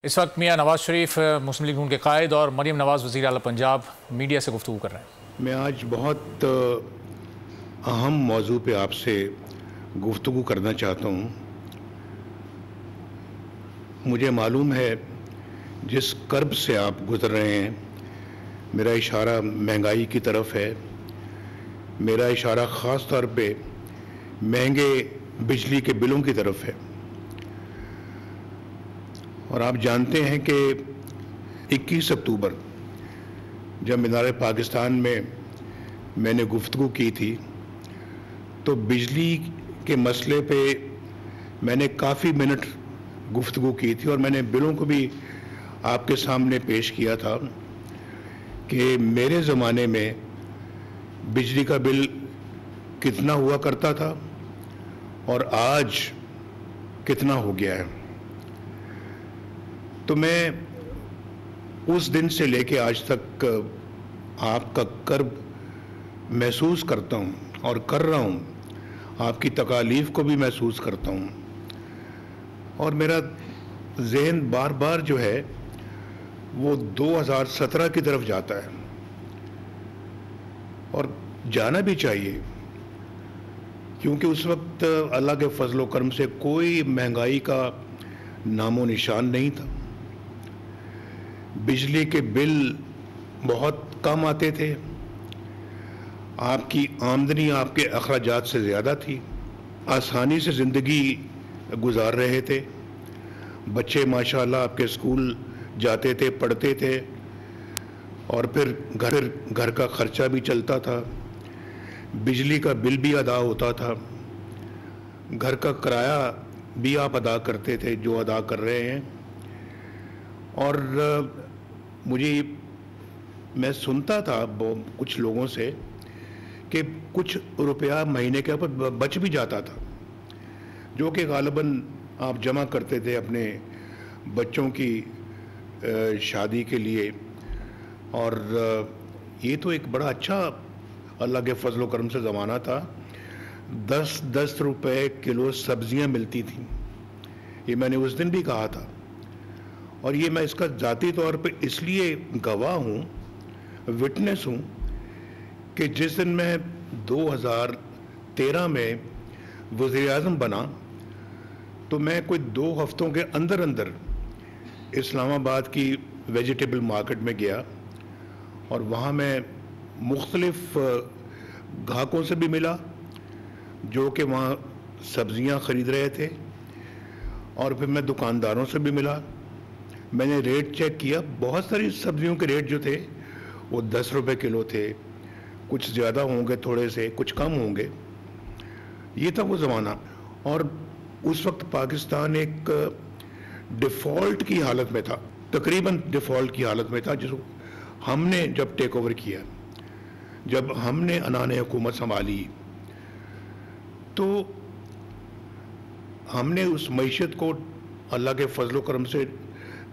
اس وقت میاں نواز شریف مسلم لیگ نون کے قائد اور مریم نواز وزیر اعلیٰ پنجاب میڈیا سے گفتگو کر رہے ہیں۔ میں آج بہت اہم موضوع پہ آپ سے گفتگو کرنا چاہتا ہوں۔ مجھے معلوم ہے جس کرب سے آپ گزر رہے ہیں، میرا اشارہ مہنگائی کی طرف ہے، میرا اشارہ خاص طور پہ مہنگے بجلی کے بلوں کی طرف ہے۔ اور آپ جانتے ہیں کہ 21 اکتوبر جب مینار پاکستان میں نے گفتگو کی تھی تو بجلی کے مسئلے پہ میں نے کافی منٹ گفتگو کی تھی، اور میں نے بلوں کو بھی آپ کے سامنے پیش کیا تھا کہ میرے زمانے میں بجلی کا بل کتنا ہوا کرتا تھا اور آج کتنا ہو گیا ہے۔ تو میں اس دن سے لے کے آج تک آپ کا کرب محسوس کرتا ہوں اور کر رہا ہوں، آپ کی تکالیف کو بھی محسوس کرتا ہوں، اور میرا ذہن بار بار جو ہے وہ 2017 کی طرف جاتا ہے، اور جانا بھی چاہیے، کیونکہ اس وقت اللہ کے فضل و کرم سے کوئی مہنگائی کا نام و نشان نہیں تھا۔ بجلی کے بل بہت کم آتے تھے، آپ کی آمدنی آپ کے اخراجات سے زیادہ تھی، آسانی سے زندگی گزار رہے تھے، بچے ماشاءاللہ آپ کے اسکول جاتے تھے، پڑھتے تھے، اور پھر گھر کا خرچہ بھی چلتا تھا، بجلی کا بل بھی ادا ہوتا تھا، گھر کا کرایہ بھی آپ ادا کرتے تھے جو ادا کر رہے ہیں۔ اور میں سنتا تھا کچھ لوگوں سے کہ کچھ روپیہ مہینے کے اوپر بچ بھی جاتا تھا، جو کہ غالباً آپ جمع کرتے تھے اپنے بچوں کی شادی کے لیے۔ اور یہ تو ایک بڑا اچھا اللہ کے فضل و کرم سے زمانہ تھا، 10 روپے کلو سبزیاں ملتی تھیں، یہ میں نے اس دن بھی کہا تھا، اور یہ میں اس کا ذاتی طور پہ اس لیے گواہ ہوں، وٹنس ہوں، کہ جس دن میں 2013 میں وزیر اعظم بنا تو میں کوئی 2 ہفتوں کے اندر اسلام آباد کی ویجیٹیبل مارکیٹ میں گیا، اور وہاں میں مختلف گاہکوں سے بھی ملا جو کہ وہاں سبزیاں خرید رہے تھے، اور پھر میں دکانداروں سے بھی ملا، میں نے ریٹ چیک کیا، بہت ساری سبزیوں کے ریٹ جو تھے وہ 10 روپے کلو تھے، کچھ زیادہ ہوں گے، تھوڑے سے کچھ کم ہوں گے، یہ تھا وہ زمانہ۔ اور اس وقت پاکستان ایک ڈیفالٹ کی حالت میں تھا، تقریباً ڈیفالٹ کی حالت میں تھا، جس ہم نے جب ٹیک اوور کیا، جب ہم نے عنان حکومت سنبھالی، تو ہم نے اس معیشت کو اللہ کے فضل و کرم سے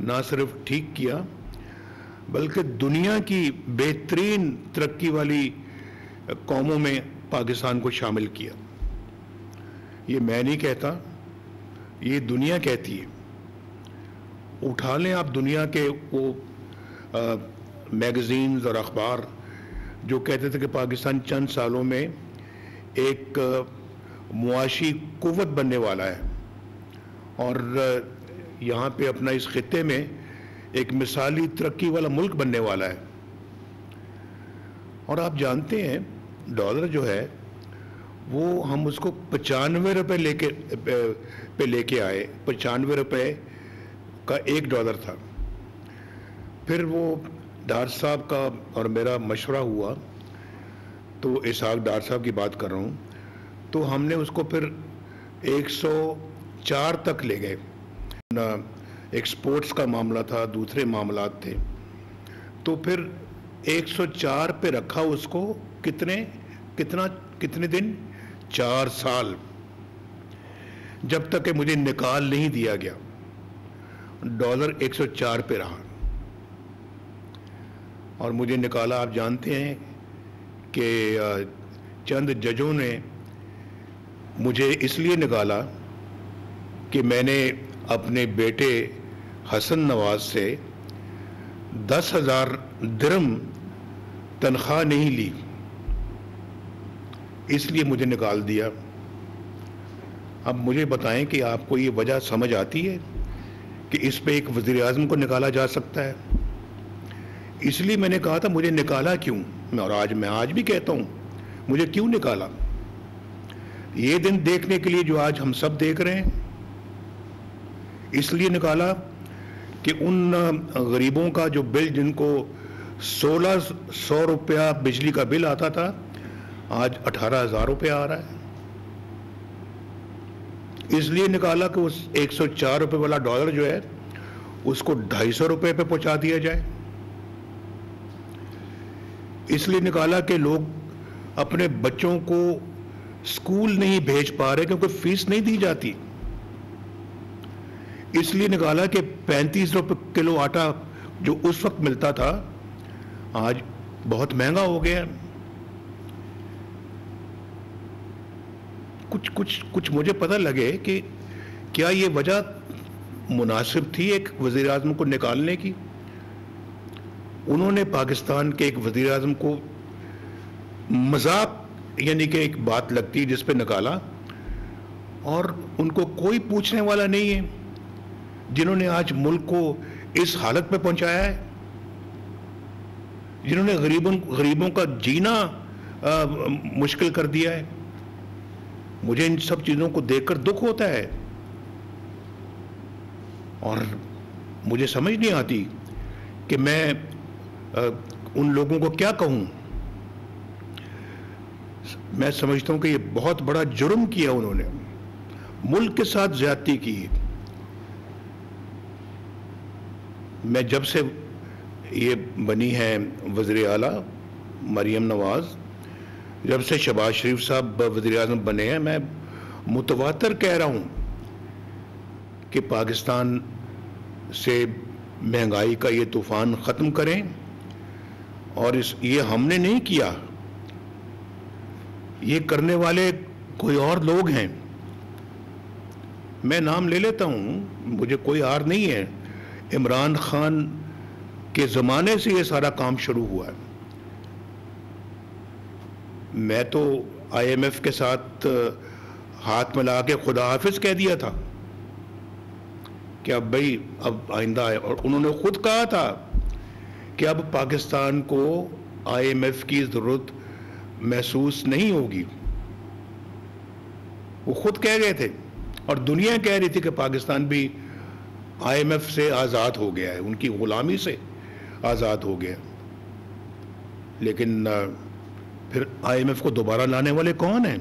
نہ صرف ٹھیک کیا، بلکہ دنیا کی بہترین ترقی والی قوموں میں پاکستان کو شامل کیا۔ یہ میں نہیں کہتا، یہ دنیا کہتی ہے۔ اٹھا لیں آپ دنیا کے وہ میگزینز اور اخبار جو کہتے تھے کہ پاکستان چند سالوں میں ایک معاشی قوت بننے والا ہے، اور یہاں پہ اپنا اس خطے میں ایک مثالی ترقی والا ملک بننے والا ہے۔ اور آپ جانتے ہیں ڈالر جو ہے وہ ہم اس کو 95 روپے لے کے آئے، 95 روپے کا $1 تھا۔ پھر وہ ڈار صاحب کا اور میرا مشورہ ہوا، تو اسحاق ڈار صاحب کی بات کر رہا ہوں، تو ہم نے اس کو پھر 104 تک لے گئے۔ ایکسپورٹس کا معاملہ تھا، دوسرے معاملات تھے، تو پھر 104 پہ رکھا اس کو کتنے دن؟ 4 سال، جب تک کہ مجھے نکال نہیں دیا گیا، ڈالر 104 پہ رہا، اور مجھے نکالا آپ جانتے ہیں کہ چند ججوں نے مجھے اس لیے نکالا کہ میں نے اپنے بیٹے حسن نواز سے 10,000 درہم تنخواہ نہیں لی، اس لیے مجھے نکال دیا۔ اب مجھے بتائیں کہ آپ کو یہ وجہ سمجھ آتی ہے کہ اس پہ ایک وزیر اعظم کو نکالا جا سکتا ہے؟ اس لیے میں نے کہا تھا مجھے نکالا کیوں، اور آج بھی کہتا ہوں مجھے کیوں نکالا۔ یہ دن دیکھنے کے لیے جو آج ہم سب دیکھ رہے ہیں، اس لیے نکالا کہ ان غریبوں کا جو بل، جن کو 1,600 روپیہ بجلی کا بل آتا تھا، آج 18,000 روپیہ آ رہا ہے۔ اس لیے نکالا کہ اس 104 روپے والا ڈالر جو ہے اس کو 250 روپے پہ پہنچا دیا جائے۔ اس لیے نکالا کہ لوگ اپنے بچوں کو اسکول نہیں بھیج پا رہے کیونکہ فیس نہیں دی جاتی۔ اس لیے نکالا کہ 35 روپے کلو آٹا جو اس وقت ملتا تھا آج بہت مہنگا ہو گیا۔ کچھ مجھے پتہ لگے کہ کیا یہ وجہ مناسب تھی ایک وزیر اعظم کو نکالنے کی؟ انہوں نے پاکستان کے ایک وزیر اعظم کو مذاق، یعنی کہ ایک بات لگتی جس پہ نکالا، اور ان کو کوئی پوچھنے والا نہیں ہے، جنہوں نے آج ملک کو اس حالت پہ پہنچایا ہے، جنہوں نے غریبوں کا جینا مشکل کر دیا ہے۔ مجھے ان سب چیزوں کو دیکھ کر دکھ ہوتا ہے، اور مجھے سمجھ نہیں آتی کہ میں ان لوگوں کو کیا کہوں۔ میں سمجھتا ہوں کہ یہ بہت بڑا جرم کیا انہوں نے، ملک کے ساتھ زیادتی کی۔ میں جب سے یہ بنی ہے وزیر اعلیٰ مریم نواز، جب سے شہباز شریف صاحب وزیر اعظم بنے ہیں، میں متواتر کہہ رہا ہوں کہ پاکستان سے مہنگائی کا یہ طوفان ختم کریں، اور یہ ہم نے نہیں کیا، یہ کرنے والے کوئی اور لوگ ہیں۔ میں نام لے لیتا ہوں، مجھے کوئی آر نہیں ہے، عمران خان کے زمانے سے یہ سارا کام شروع ہوا ہے۔ میں تو IMF کے ساتھ ہاتھ ملا کے خدا حافظ کہہ دیا تھا کہ اب بھائی اب آئندہ ہے، اور انہوں نے خود کہا تھا کہ اب پاکستان کو IMF کی ضرورت محسوس نہیں ہوگی۔ وہ خود کہہ گئے تھے، اور دنیا کہہ رہی تھی کہ پاکستان بھی IMF سے آزاد ہو گیا ہے، ان کی غلامی سے آزاد ہو گیا۔ لیکن پھر IMF کو دوبارہ لانے والے کون ہیں؟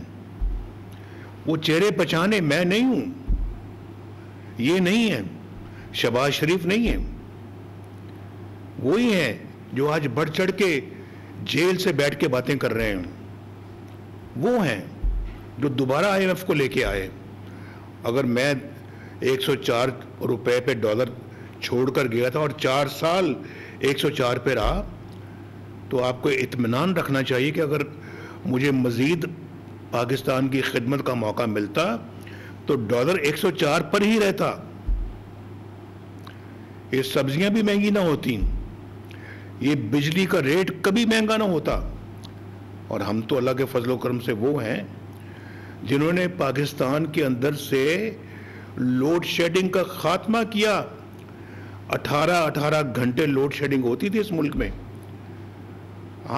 وہ چہرے پہچانے میں نہیں ہوں، یہ نہیں ہے، شہباز شریف نہیں ہے، وہی ہیں جو آج بڑھ چڑھ کے جیل سے بیٹھ کے باتیں کر رہے ہیں، وہ ہیں جو دوبارہ IMF کو لے کے آئے۔ اگر میں 104 روپے پہ ڈالر چھوڑ کر گیا تھا اور 4 سال 104 پہ رہا، تو آپ کو اطمینان رکھنا چاہیے کہ اگر مجھے مزید پاکستان کی خدمت کا موقع ملتا تو ڈالر 104 پر ہی رہتا، یہ سبزیاں بھی مہنگی نہ ہوتی، یہ بجلی کا ریٹ کبھی مہنگا نہ ہوتا۔ اور ہم تو اللہ کے فضل و کرم سے وہ ہیں جنہوں نے پاکستان کے اندر سے لوڈ شیڈنگ کا خاتمہ کیا۔ 18 گھنٹے لوڈ شیڈنگ ہوتی تھی اس ملک میں۔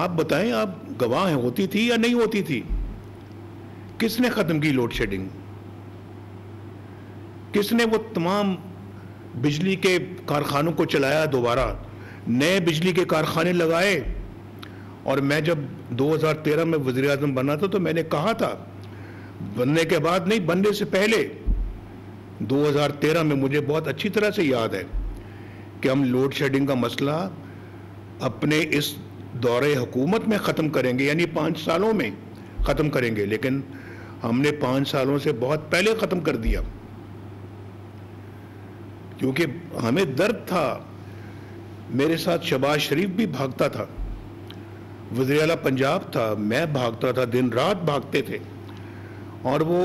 آپ بتائیں، آپ گواہ ہیں، ہوتی تھی یا نہیں ہوتی تھی؟ کس نے ختم کی لوڈ شیڈنگ؟ کس نے وہ تمام بجلی کے کارخانوں کو چلایا، دوبارہ نئے بجلی کے کارخانے لگائے؟ اور میں جب 2013 میں وزیر اعظم بنا تھا تو میں نے کہا تھا، بننے کے بعد نہیں، بننے سے پہلے 2013 میں مجھے بہت اچھی طرح سے یاد ہے کہ ہم لوڈ شیڈنگ کا مسئلہ اپنے اس دورے حکومت میں ختم کریں گے، یعنی 5 سالوں میں ختم کریں گے، لیکن ہم نے 5 سالوں سے بہت پہلے ختم کر دیا، کیونکہ ہمیں درد تھا۔ میرے ساتھ شہباز شریف بھی بھاگتا تھا، وزیر اعلیٰ پنجاب تھا، میں بھاگتا تھا، دن رات بھاگتے تھے، اور وہ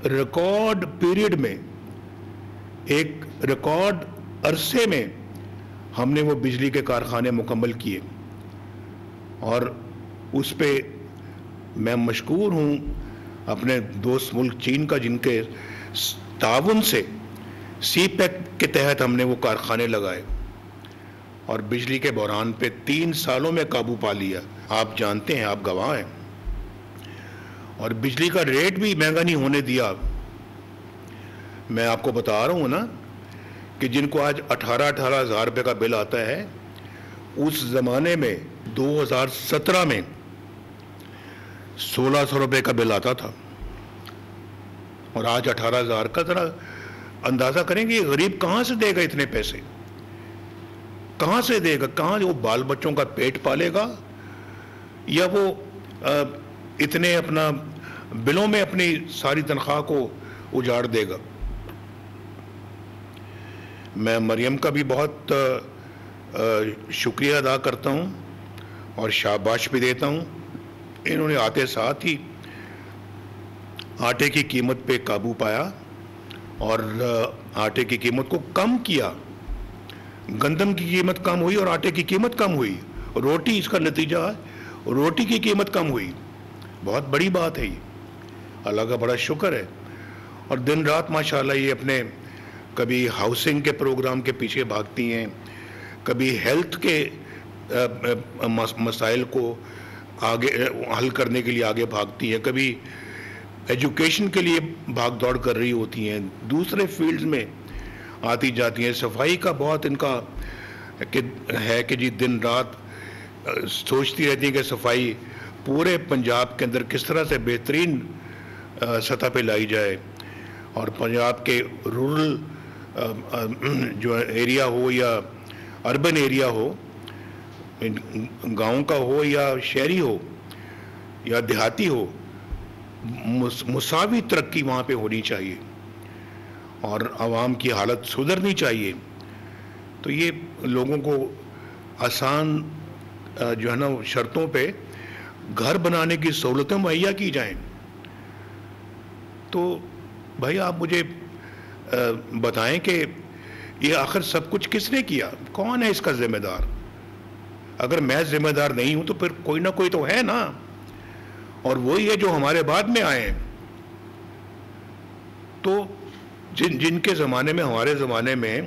ریکارڈ پیریڈ میں ایک ریکارڈ عرصے میں ہم نے وہ بجلی کے کارخانے مکمل کیے، اور اس پہ میں مشکور ہوں اپنے دوست ملک چین کا، جن کے تعاون سے سی پیک کے تحت ہم نے وہ کارخانے لگائے اور بجلی کے بحران پہ 3 سالوں میں قابو پا لیا۔ آپ جانتے ہیں، آپ گواہ ہیں، اور بجلی کا ریٹ بھی مہنگا نہیں ہونے دیا۔ میں آپ کو بتا رہا ہوں نا کہ جن کو آج 18 ہزار روپے کا بل آتا ہے، اس زمانے میں 2017 میں 1600 روپے کا بل آتا تھا، اور آج 18,000 کا۔ ذرا اندازہ کریں گے غریب کہاں سے دے گا اتنے پیسے؟ کہاں سے دے گا؟ کہاں وہ بال بچوں کا پیٹ پالے گا، یا وہ اتنے اپنا بلوں میں اپنی ساری تنخواہ کو اجاڑ دے گا؟ میں مریم کا بھی بہت شکریہ ادا کرتا ہوں اور شاباش بھی دیتا ہوں۔ انہوں نے آتے ساتھ ہی آٹے کی قیمت پہ قابو پایا اور آٹے کی قیمت کو کم کیا۔ گندم کی قیمت کم ہوئی اور آٹے کی قیمت کم ہوئی۔ روٹی اس کا نتیجہ ہے، روٹی کی قیمت کم ہوئی۔ بہت بڑی بات ہے یہ، اللہ کا بڑا شکر ہے۔ اور دن رات ماشاءاللہ یہ اپنے کبھی ہاؤسنگ کے پروگرام کے پیچھے بھاگتی ہیں، کبھی ہیلتھ کے مسائل کو آگے حل کرنے کے لیے آگے بھاگتی ہیں، کبھی ایجوکیشن کے لیے بھاگ دوڑ کر رہی ہوتی ہیں، دوسرے فیلڈز میں آتی جاتی ہیں۔ صفائی کا بہت ان کا ہے کہ جی دن رات سوچتی رہتی ہیں کہ صفائی پورے پنجاب کے اندر کس طرح سے بہترین سطح پہ لائی جائے، اور پنجاب کے رورل جو ایریا ہو یا اربن ایریا ہو، گاؤں کا ہو یا شہری ہو یا دیہاتی ہو، مساوی ترقی وہاں پہ ہونی چاہیے اور عوام کی حالت سدھرنی چاہیے۔ تو یہ لوگوں کو آسان جو ہے نا شرطوں پہ گھر بنانے کی سہولتیں مہیا کی جائیں۔ تو بھائی آپ مجھے بتائیں کہ یہ آخر سب کچھ کس نے کیا؟ کون ہے اس کا ذمہ دار؟ اگر میں ذمہ دار نہیں ہوں تو پھر کوئی نہ کوئی تو ہے نا، اور وہی ہے جو ہمارے بعد میں آئے ہیں۔ تو جن کے زمانے میں، ہمارے زمانے میں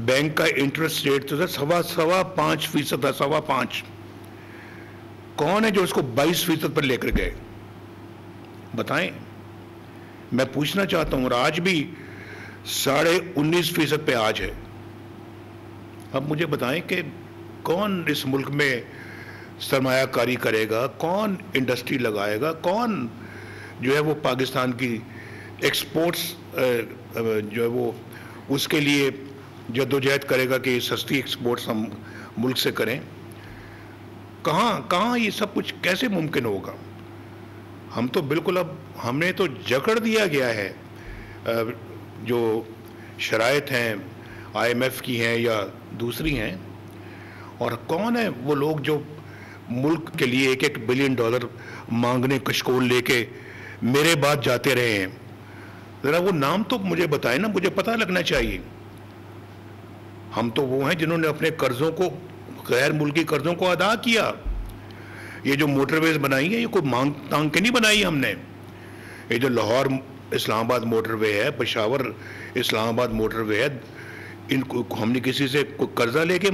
بینک کا انٹرسٹ ریٹ تو تھا 5.25% تھا، 5.25۔ کون ہے جو اس کو 22% پر لے کر گئے؟ بتائیں، میں پوچھنا چاہتا ہوں۔ اور آج بھی 19.5% پہ آج ہے۔ اب مجھے بتائیں کہ کون اس ملک میں سرمایہ کاری کرے گا، کون انڈسٹری لگائے گا، کون جو ہے وہ پاکستان کی ایکسپورٹس جو ہے وہ اس کے لیے جدوجہد کرے گا کہ سستی ایکسپورٹس ہم ملک سے کریں؟ کہاں یہ سب کچھ کیسے ممکن ہوگا؟ ہم تو بالکل اب ہم نے تو جکڑ دیا گیا ہے۔ جو شرائط ہیں IMF کی ہیں یا دوسری ہیں، اور کون ہے وہ لوگ جو ملک کے لیے $1 بلین مانگنے کشکول لے کے میرے بعد جاتے رہے ہیں؟ ذرا وہ نام تو مجھے بتائیں نا، مجھے پتہ لگنا چاہیے۔ ہم تو وہ ہیں جنہوں نے اپنے قرضوں کو، غیر ملکی قرضوں کو ادا کیا۔ یہ جو موٹر ویز بنائی ہے، یہ کوئی مانگ تانگ کے نہیں بنائی ہم نے۔ یہ جو لاہور اسلام آباد موٹر وے ہے، پشاور اسلام آباد موٹر وے ہے، ان کو ہم نے کسی سے کوئی قرضہ لے کے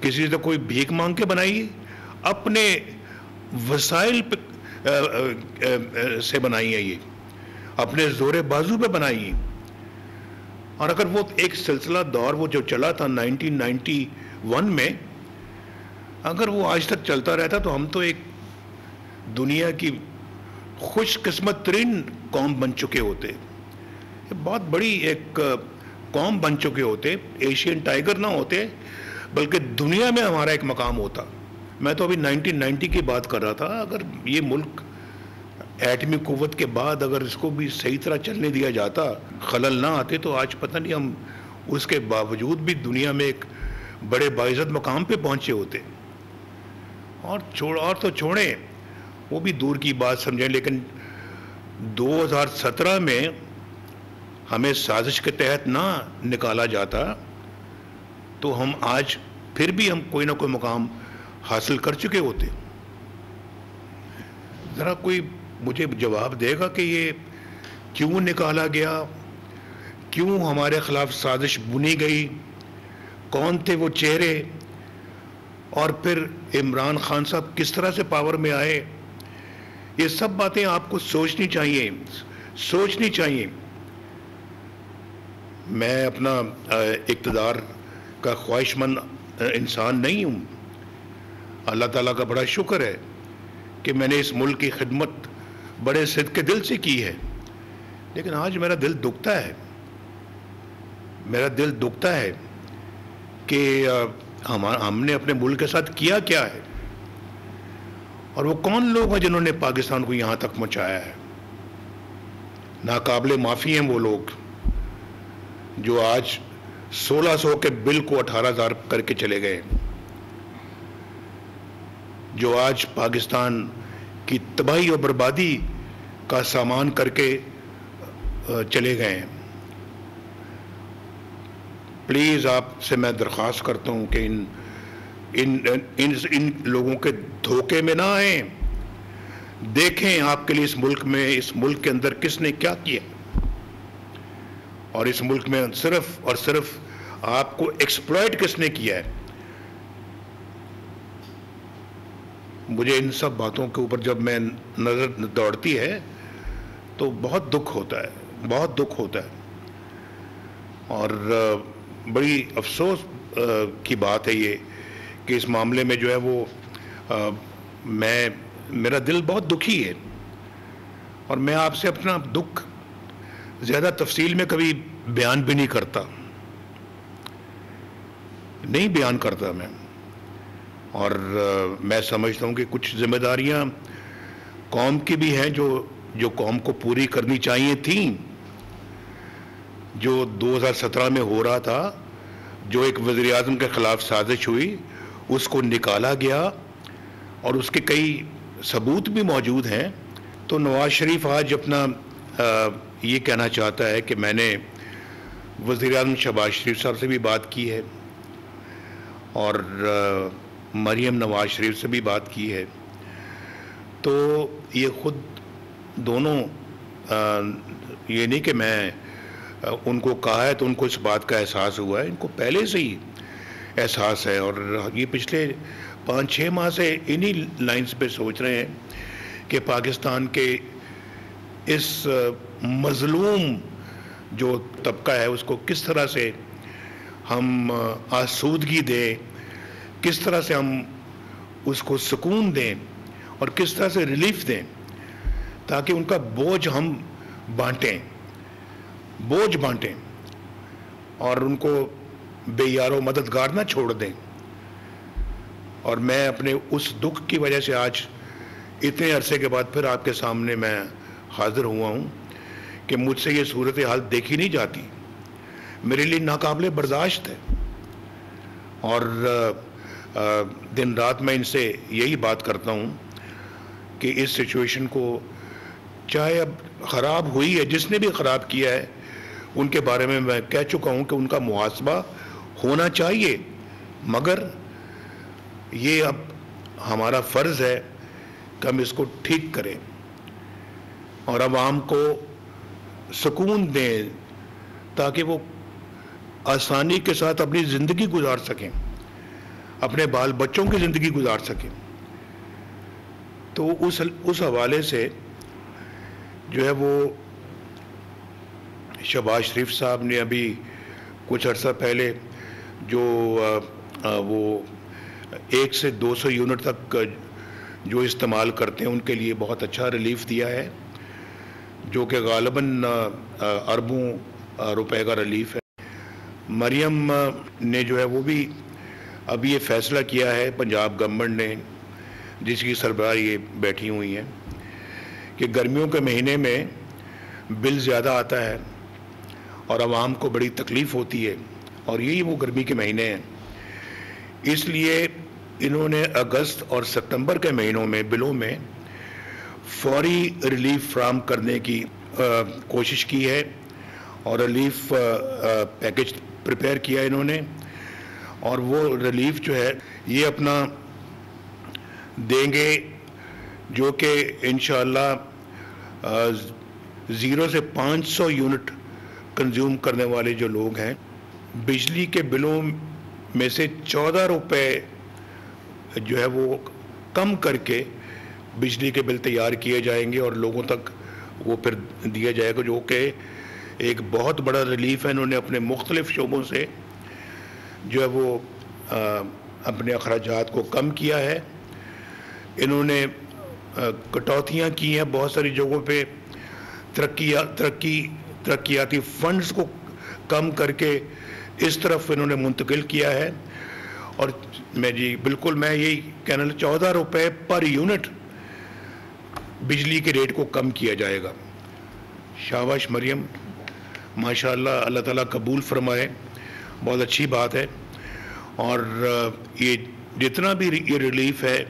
کسی سے کوئی بھیک مانگ کے بنائی ہے؟ اپنے وسائل سے بنائی ہے، یہ اپنے زور بازو پہ بنائی ہے۔ اور اگر وہ ایک سلسلہ دور وہ جو چلا تھا 1991 میں، اگر وہ آج تک چلتا رہتا تو ہم تو ایک دنیا کی خوش قسمت ترین قوم بن چکے ہوتے، بہت بڑی ایک قوم بن چکے ہوتے، ایشین ٹائیگر نہ ہوتے بلکہ دنیا میں ہمارا ایک مقام ہوتا۔ میں تو ابھی 1990 کی بات کر رہا تھا۔ اگر یہ ملک ایٹمی قوت کے بعد اگر اس کو بھی صحیح طرح چلنے دیا جاتا، خلل نہ آتے، تو آج پتہ نہیں ہم اس کے باوجود بھی دنیا میں ایک بڑے باعزت مقام پہ پہنچے ہوتے۔ اور تو چھوڑیں، وہ بھی دور کی بات سمجھیں، لیکن 2017 میں ہمیں سازش کے تحت نہ نکالا جاتا تو ہم آج پھر بھی ہم کوئی نہ کوئی مقام حاصل کر چکے ہوتے. ذرا کوئی مجھے جواب دے گا کہ یہ کیوں نکالا گیا, کیوں ہمارے خلاف سازش بنی گئی, کون تھے وہ چہرے, اور پھر عمران خان صاحب کس طرح سے پاور میں آئے. یہ سب باتیں آپ کو سوچنی چاہیے. میں اپنا اقتدار کا خواہش مند انسان نہیں ہوں. اللہ تعالیٰ کا بڑا شکر ہے کہ میں نے اس ملک کی خدمت بڑے صدق کے دل سے کی ہے, لیکن آج میرا دل دکھتا ہے کہ ہم نے اپنے ملک کے ساتھ کیا ہے, اور وہ کون لوگ ہیں جنہوں نے پاکستان کو یہاں تک پہنچایا ہے. ناقابل معافی ہیں وہ لوگ جو آج 1600 کے بل کو 18,000 کر کے چلے گئے, جو آج پاکستان کی تباہی اور بربادی کا سامان کر کے چلے گئے ہیں. پلیز آپ سے میں درخواست کرتا ہوں کہ ان لوگوں کے دھوکے میں نہ آئیں. دیکھیں آپ کے لیے اس ملک کے اندر کس نے کیا کیا, اور اس ملک میں صرف اور صرف آپ کو ایکسپلائٹ کس نے کیا ہے. مجھے ان سب باتوں کے اوپر جب میں نظر دوڑتی ہے تو بہت دکھ ہوتا ہے, اور بڑی افسوس کی بات ہے یہ کہ اس معاملے میں جو ہے وہ میرا دل بہت دکھی ہے, اور میں آپ سے اپنا دکھ زیادہ تفصیل میں کبھی بیان بھی نہیں کرتا میں. اور میں سمجھتا ہوں کہ کچھ ذمہ داریاں قوم کی بھی ہیں جو قوم کو پوری کرنی چاہیے تھیں. جو 2017 میں ہو رہا تھا, جو ایک وزیر اعظم کے خلاف سازش ہوئی, اس کو نکالا گیا اور اس کے کئی ثبوت بھی موجود ہیں. تو نواز شریف آج اپنا یہ کہنا چاہتا ہے کہ میں نے وزیر اعظم شہباز شریف صاحب سے بھی بات کی ہے اور مریم نواز شریف سے بھی بات کی ہے. تو یہ خود دونوں یہ نہیں کہ میں ان کو کہا ہے تو ان کو اس بات کا احساس ہوا ہے, ان کو پہلے سے ہی احساس ہے, اور یہ پچھلے 5-6 ماہ سے انہی لائنز پہ سوچ رہے ہیں کہ پاکستان کے اس مظلوم جو طبقہ ہے اس کو کس طرح سے ہم آسودگی دیں, کس طرح سے ہم اس کو سکون دیں, اور کس طرح سے ریلیف دیں تاکہ ان کا بوجھ ہم بانٹیں اور ان کو بے یار و مددگار نہ چھوڑ دیں. اور میں اپنے اس دکھ کی وجہ سے آج اتنے عرصے کے بعد پھر آپ کے سامنے میں حاضر ہوا ہوں کہ مجھ سے یہ صورتحال دیکھی نہیں جاتی, میرے لیے ناقابل برداشت ہے. اور دن رات میں ان سے یہی بات کرتا ہوں کہ اس سچویشن کو چاہے اب خراب ہوئی ہے, جس نے بھی خراب کیا ہے ان کے بارے میں کہہ چکا ہوں کہ ان کا محاسبہ ہونا چاہیے, مگر یہ اب ہمارا فرض ہے کہ ہم اس کو ٹھیک کریں اور عوام کو سکون دیں تاکہ وہ آسانی کے ساتھ اپنی زندگی گزار سکیں, اپنے بال بچوں کی زندگی گزار سکیں. تو اس حوالے سے جو ہے وہ شہباز شریف صاحب نے ابھی کچھ عرصہ پہلے جو وہ 1 سے 200 یونٹ تک جو استعمال کرتے ہیں ان کے لیے بہت اچھا ریلیف دیا ہے, جو کہ غالباً اربوں روپے کا ریلیف ہے. مریم نے جو ہے وہ بھی ابھی یہ فیصلہ کیا ہے, پنجاب گورنمنٹ نے, جس کی سربراہ یہ بیٹھی ہوئی ہیں, کہ گرمیوں کے مہینے میں بل زیادہ آتا ہے اور عوام کو بڑی تکلیف ہوتی ہے, اور یہی وہ گرمی کے مہینے ہیں. اس لیے انہوں نے اگست اور ستمبر کے مہینوں میں بلوں میں فوری ریلیف فراہم کرنے کی کوشش کی ہے, اور ریلیف پیکج پریپیئر کیا انہوں نے, اور وہ ریلیف جو ہے یہ اپنا دیں گے جو کہ انشاءاللہ 0 سے 500 یونٹ کنزیوم کرنے والے جو لوگ ہیں، بجلی کے بلوں میں سے 14 روپے جو ہے وہ کم کر کے بجلی کے بل تیار کیے جائیں گے اور لوگوں تک وہ پھر دیا جائے گا، جو کہ ایک بہت بڑا ریلیف ہے۔ انہوں نے اپنے مختلف شعبوں سے جو ہے وہ اپنے اخراجات کو کم کیا ہے۔ انہوں نے کٹوتیاں کی ہیں بہت ساری جگہوں پہ، ترقیاتی فنڈز کو کم کر کے اس طرف انہوں نے منتقل کیا ہے۔ اور میں بالکل میں یہی کہنا 14 روپے پر یونٹ بجلی کے ریٹ کو کم کیا جائے گا۔ شاباش مریم، ماشاءاللہ، اللہ تعالیٰ قبول فرمائے، بہت اچھی بات ہے۔ اور یہ جتنا بھی یہ ریلیف ہے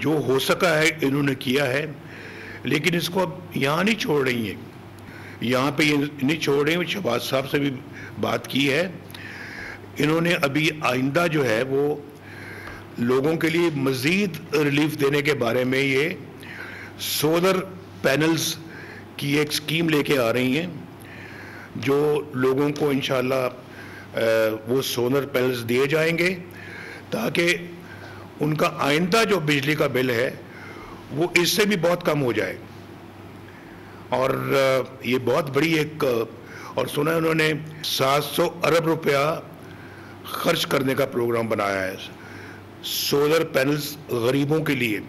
جو ہو سکا ہے انہوں نے کیا ہے، لیکن اس کو اب یہاں نہیں چھوڑ رہی ہیں، یہاں پہ یہ نہیں چھوڑ رہے ہیں۔ شہباز صاحب سے بھی بات کی ہے، انہوں نے ابھی آئندہ جو ہے وہ لوگوں کے لیے مزید ریلیف دینے کے بارے میں یہ سولر پینلز کی ایک سکیم لے کے آ رہی ہیں، جو لوگوں کو انشاءاللہ وہ سولر پینلز دیے جائیں گے تاکہ ان کا آئندہ جو بجلی کا بل ہے وہ اس سے بھی بہت کم ہو جائے۔ اور یہ بہت بڑی ایک، اور سنا انہوں نے 700 ارب روپیہ خرچ کرنے کا پروگرام بنایا ہے سولر پینلز غریبوں کے لیے،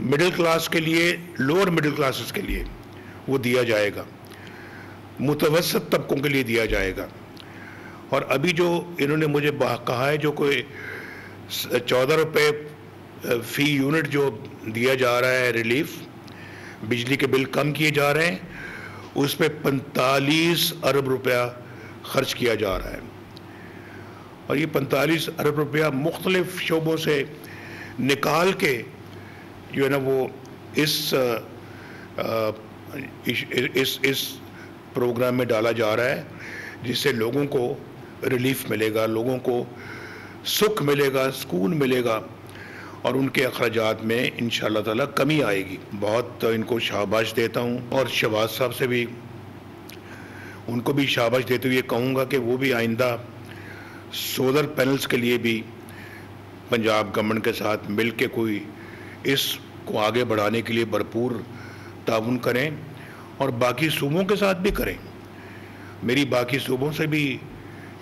مڈل کلاس کے لیے، لوور مڈل کلاسز کے لیے وہ دیا جائے گا، متوسط طبقوں کے لیے دیا جائے گا۔ اور ابھی جو انہوں نے مجھے کہا ہے جو کوئی 14 روپے فی یونٹ جو دیا جا رہا ہے ریلیف، بجلی کے بل کم کیے جا رہے ہیں، اس پہ 45 ارب روپیہ خرچ کیا جا رہا ہے۔ اور یہ 45 ارب روپیہ مختلف شعبوں سے نکال کے جو ہے نا وہ اس پروگرام میں ڈالا جا رہا ہے، جس سے لوگوں کو ریلیف ملے گا، لوگوں کو سکھ ملے گا، سکون ملے گا، اور ان کے اخراجات میں انشاءاللہ تعالی کمی آئے گی۔ بہت ان کو شاباش دیتا ہوں، اور شہباز صاحب سے بھی ان کو بھی شاباش دیتے ہوئے کہوں گا کہ وہ بھی آئندہ سولر پینلز کے لیے بھی پنجاب گورنمنٹ کے ساتھ مل کے کوئی اس کو آگے بڑھانے کے لیے بھرپور تعاون کریں، اور باقی صوبوں کے ساتھ بھی کریں۔ میری باقی صوبوں سے بھی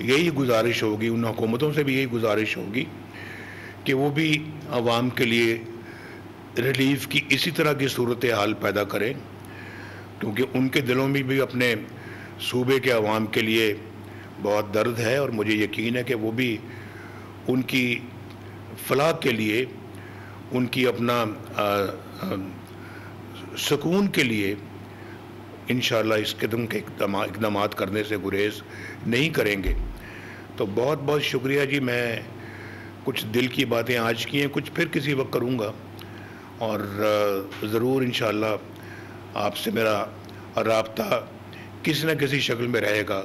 یہی گزارش ہوگی، ان حکومتوں سے بھی یہی گزارش ہوگی کہ وہ بھی عوام کے لیے ریلیف کی اسی طرح کی صورتحال پیدا کریں، کیونکہ ان کے دلوں میں بھی اپنے صوبے کے عوام کے لیے بہت درد ہے، اور مجھے یقین ہے کہ وہ بھی ان کی فلاح کے لیے، ان کی اپنا سکون کے لیے انشاءاللہ اس قدم کے اقدامات کرنے سے گریز نہیں کریں گے۔ تو بہت بہت شکریہ جی، میں کچھ دل کی باتیں آج کی ہیں، کچھ پھر کسی وقت کروں گا، اور ضرور انشاءاللہ آپ سے میرا رابطہ کسی نہ کسی شکل میں رہے گا۔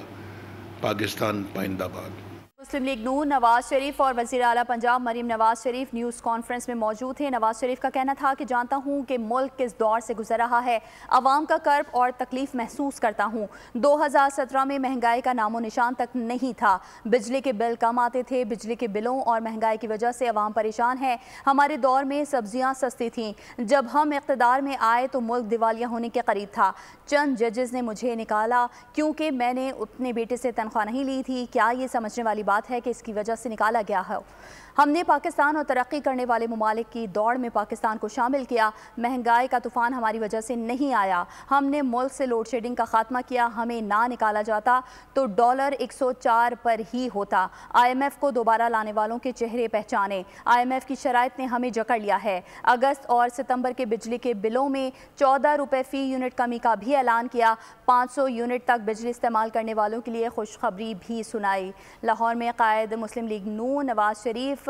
پاکستان پائندہ باد۔ مسلم لیگ نون نواز شریف اور وزیر اعلیٰ پنجاب مریم نواز شریف نیوز کانفرنس میں موجود تھے۔ نواز شریف کا کہنا تھا کہ جانتا ہوں کہ ملک کس دور سے گزر رہا ہے، عوام کا کرب اور تکلیف محسوس کرتا ہوں۔ 2017 میں مہنگائی کا نام و نشان تک نہیں تھا، بجلی کے بل کم آتے تھے، بجلی کے بلوں اور مہنگائی کی وجہ سے عوام پریشان ہے۔ ہمارے دور میں سبزیاں سستی تھیں، جب ہم اقتدار میں آئے تو ملک دیوالیہ ہونے کے قریب تھا۔ چند ججز نے مجھے نکالا کیونکہ میں نے اپنے بیٹے سے تنخواہ نہیں لی تھی۔ کیا یہ سمجھنے والی بات ہے کہ اس کی وجہ سے نکالا گیا ہے؟ ہم نے پاکستان اور ترقی کرنے والے ممالک کی دوڑ میں پاکستان کو شامل کیا۔ مہنگائی کا طوفان ہماری وجہ سے نہیں آیا، ہم نے ملک سے لوڈ شیڈنگ کا خاتمہ کیا۔ ہمیں نہ نکالا جاتا تو ڈالر 104 پر ہی ہوتا۔ آئی ایم ایف کو دوبارہ لانے والوں کے چہرے پہچانے۔ آئی ایم ایف کی شرائط نے ہمیں جکڑ لیا ہے۔ اگست اور ستمبر کے بجلی کے بلوں میں 14 روپے فی یونٹ کمی کا بھی اعلان کیا۔ 500 یونٹ تک بجلی استعمال کرنے والوں کے لیے خوشخبری بھی سنائی۔ لاہور میں قائد مسلم لیگ نون نواز شریف